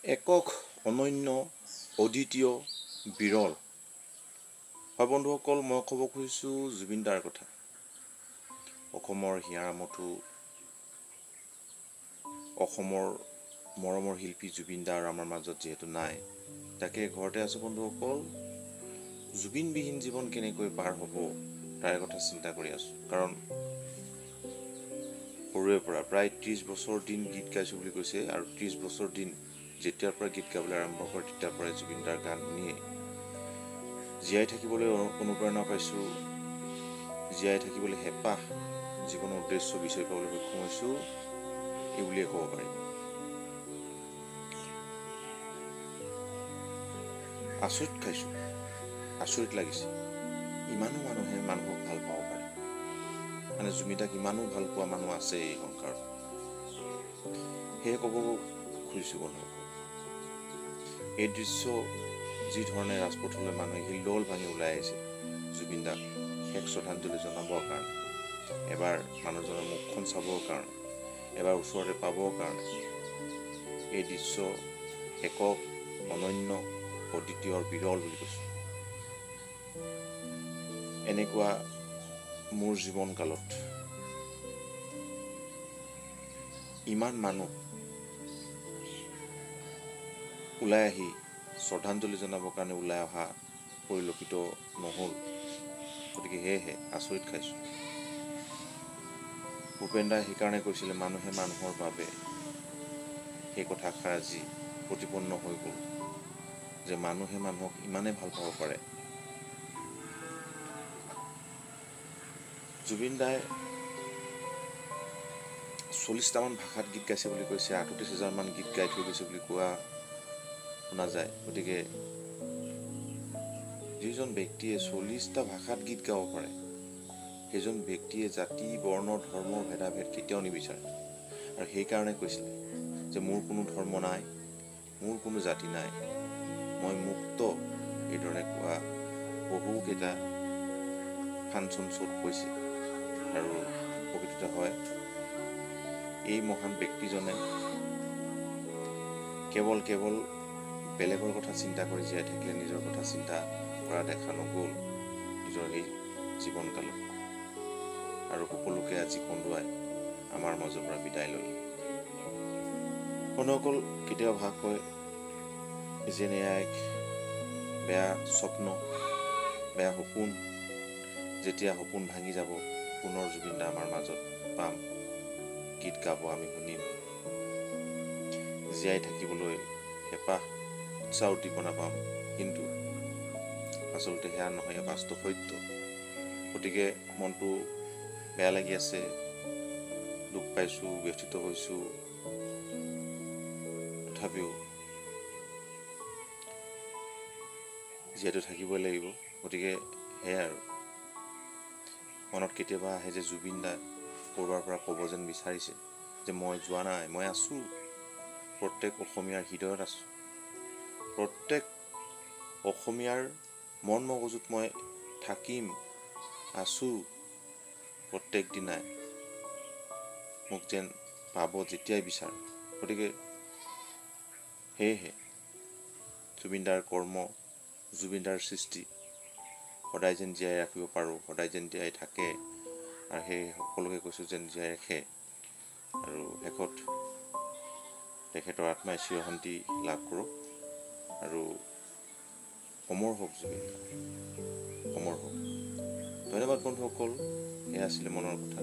একক, অনন্য, অদ্বিতীয়, বিৰল। হয় বন্ধুসকল, মই ক'ব খুজিছোঁ জুবিন দাৰ কথা। অসমৰ হিয়াৰ আমঠু, অসমৰ মৰমৰ শিল্পী জুবিন দা আমাৰ মাজত যিহেতু নাই, তাকে ঘৰতে আছোঁ বন্ধুসকল। জুবিনবিহীন জীৱন কেনেকৈ পাৰ হ'ব তাৰে কথা চিন্তা কৰি আছোঁ। কাৰণ সৰুৰে পৰা প্ৰায় 30 বছৰ দিন গীত গাইছোঁ বুলি কৈছে, আৰু 30 বছৰ দিন যেতিয়াৰ পৰা গীত গাবলৈ আৰম্ভ কৰে তেতিয়াৰ পৰাই জুবিন দাৰ গান শুনিয়ে জীয়াই থাকিবলৈ অনুপ্ৰেৰণা পাইছোঁ, জীয়াই থাকিবলৈ হেঁপাহ, জীৱনৰ উদ্দেশ্য বিচাৰি পাবলৈ সক্ষম হৈছোঁ, এই বুলিয়ে ক'ব পাৰি। আচৰিত খাইছোঁ, আচৰিত লাগিছে, ইমানো মানুহে মানুহক ভাল পাব পাৰে। মানে জুবিন দাক ইমানো ভাল পোৱা মানুহ আছে এই সংসাৰত। সেয়ে ক'ব খুজিছোঁ বন্ধুসকল, এই দৃশ্য যি ধৰণে ৰাজপথলৈ মানুহে হিলদল ভাঙি ওলাই আহিছে জুবিন দাক শেষ শ্ৰদ্ধাঞ্জলি জনাবৰ কাৰণে, এবাৰ মানুহজনৰ মুখখন চাবৰ কাৰণে, এবাৰ ওচৰতে পাবৰ কাৰণে, এই দৃশ্য একক, অনন্য, অদ্বিতীয় আৰু বিৰল বুলি কৈছোঁ। এনেকুৱা মোৰ জীৱনকালত ইমান মানুহ ওলাই আহি শ্ৰদ্ধাঞ্জলি জনাবৰ কাৰণে ওলাই অহা পৰিলক্ষিত নহ'ল। গতিকে সেয়েহে আচৰিত খাইছোঁ। ভূপেন দাই সেইকাৰণে কৈছিলে, মানুহে মানুহৰ বাবে। সেই কথাষাৰ আজি প্ৰতিপন্ন হৈ গ'ল যে মানুহে মানুহক ইমানেই ভাল পাব পাৰে। জুবিন দাই 40টামান ভাষাত গীত গাইছে বুলি কৈছে, 38,000 মান গীত গাই থৈ গৈছে বুলি কোৱা শুনা যায়। গতিকে যিজন ব্যক্তিয়ে 40টা ভাষাত গীত গাব পাৰে, সেইজন ব্যক্তিয়ে জাতি, বৰ্ণ, ধৰ্মৰ ভেদাভেদ কেতিয়াও নিবিচাৰে। আৰু সেইকাৰণে কৈছিলে যে মোৰ কোনো ধৰ্ম নাই, মোৰ কোনো জাতি নাই, মই মুক্ত, এইদৰে কোৱা বহুকেইটা ফাংচন শ্ব'ত কৈছে। আৰু প্ৰকৃততে হয়, এই মহান ব্যক্তিজনে কেৱল বেলেগৰ কথা চিন্তা কৰি জীয়াই থাকিলে, নিজৰ কথা চিন্তা কৰা দেখা নগ'ল নিজৰ এই জীৱনকালত। আৰু সকলোকে আজি কন্দুৱাই আমাৰ মাজৰ পৰা বিদায় ল'লে। বন্ধুসকল, কেতিয়াবা ভাগ হয় যেন এয়া এক বেয়া স্বপ্ন, বেয়া সপোন। যেতিয়া সপোন ভাঙি যাব, পুনৰ জুবিন দা আমাৰ মাজত পাম, গীত গাব, আমি শুনিম, জীয়াই থাকিবলৈ হেঁপাহ, উৎসাহ, উদ্দীপনা পাম। কিন্তু আচলতে সেয়া নহয়, বাস্তৱ সত্য। গতিকে মনটো বেয়া লাগি আছে, দুখ পাইছোঁ, ব্যথিত হৈছোঁ। তথাপিও যিহেতু থাকিবই লাগিব, গতিকে সেয়াই আৰু। মনত কেতিয়াবা আহে যে জুবিন দা ক'ৰবাৰ পৰা ক'ব যেন বিচাৰিছে যে মই যোৱা নাই, মই আছোঁ, প্ৰত্যেক অসমীয়াৰ হৃদয়ত আছোঁ, প্ৰত্যেক অসমীয়াৰ মন মগজুত মই থাকিম, আছোঁ প্ৰত্যেক দিনাই, মোক যেন পাব যেতিয়াই বিচাৰে। গতিকে সেয়েহে জুবিন দাৰ কৰ্ম, জুবিন দাৰ সৃষ্টি সদায় যেন জীয়াই ৰাখিব পাৰোঁ, সদায় যেন জীয়াই থাকে, আৰু সেই সকলোকে কৈছোঁ যেন জীয়াই ৰাখে। আৰু শেষত তেখেতৰ আত্মাই চিৰশান্তি লাভ কৰক, আৰু অমৰ হওক জুবিন দা, অমৰ হওক। ধন্যবাদ বন্ধুসকল, এয়া আছিলে মনৰ কথা।